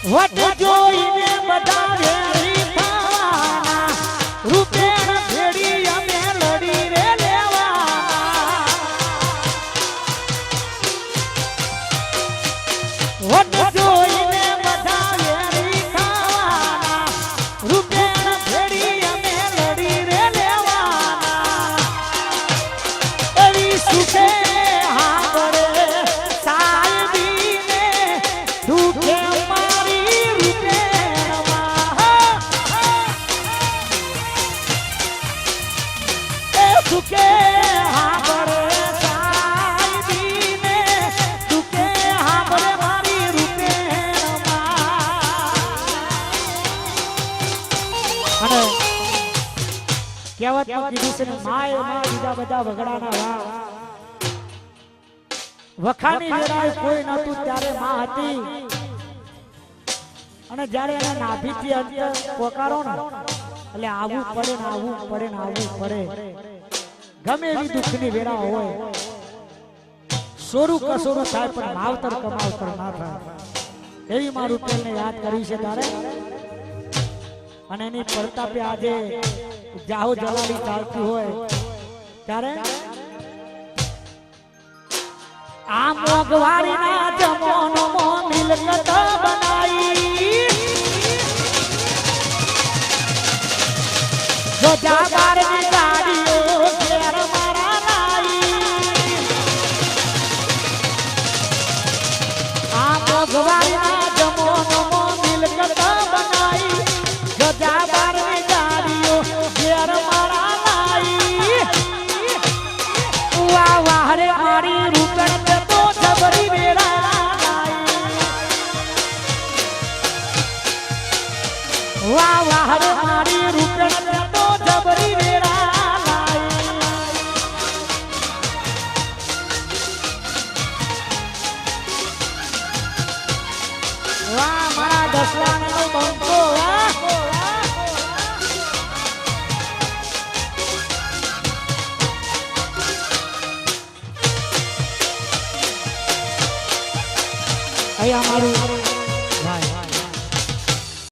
વટ જોઈને બધા વેરી થવાના રૂપેણ ભેડી અમે લડી રે લેવાના વટ જોઈને બધા વેરી થવાના રૂપેણ ભેડી અમે લડી રે લેવાના એવી સુખે હાબળે સાહેબીને દુખે સુકે હાબરે સાઈદીને સુકે હાબરે મારી રૂપે અને કહેવતમાં કીધું છે ને માય માં બીજા બધા વગડાના વા વખાની વેળાએ કોઈ નહોતું ત્યારે માં હતી અને જ્યારે એને નાભીથી અંતર પોકારો ને એટલે આવવું પડે ને આવવું પડે ને આવવું પડે ગમે એવી દુઃખની વેળા હોય સોરું કસોરું થાય પણ માવતર કમાવતર ના થાય એવી મારું પેલને યાદ કરી છે તારે અને એની પ્રતાપે આજે જાહો જલાલી ચાલતી હોય ત્યારે આ મોગવારીના જમોનમાં મિલકત બનાઈ જો જાબારની ગાડીઓ ઘેર મારા લાઈ આ મોગવારીના જમોનમાં મિલકત બનાઈ જો જાબારની ગાડીઓ ઘેર મારા લાઈ વાહ વાહ રે મારી રૂપણ તો જબરી વેળા વાહ વાહ રે મારી રૂપણ તો જબરી વેળા વાહ મારા દસલાનો બંકો અહીંયા મારું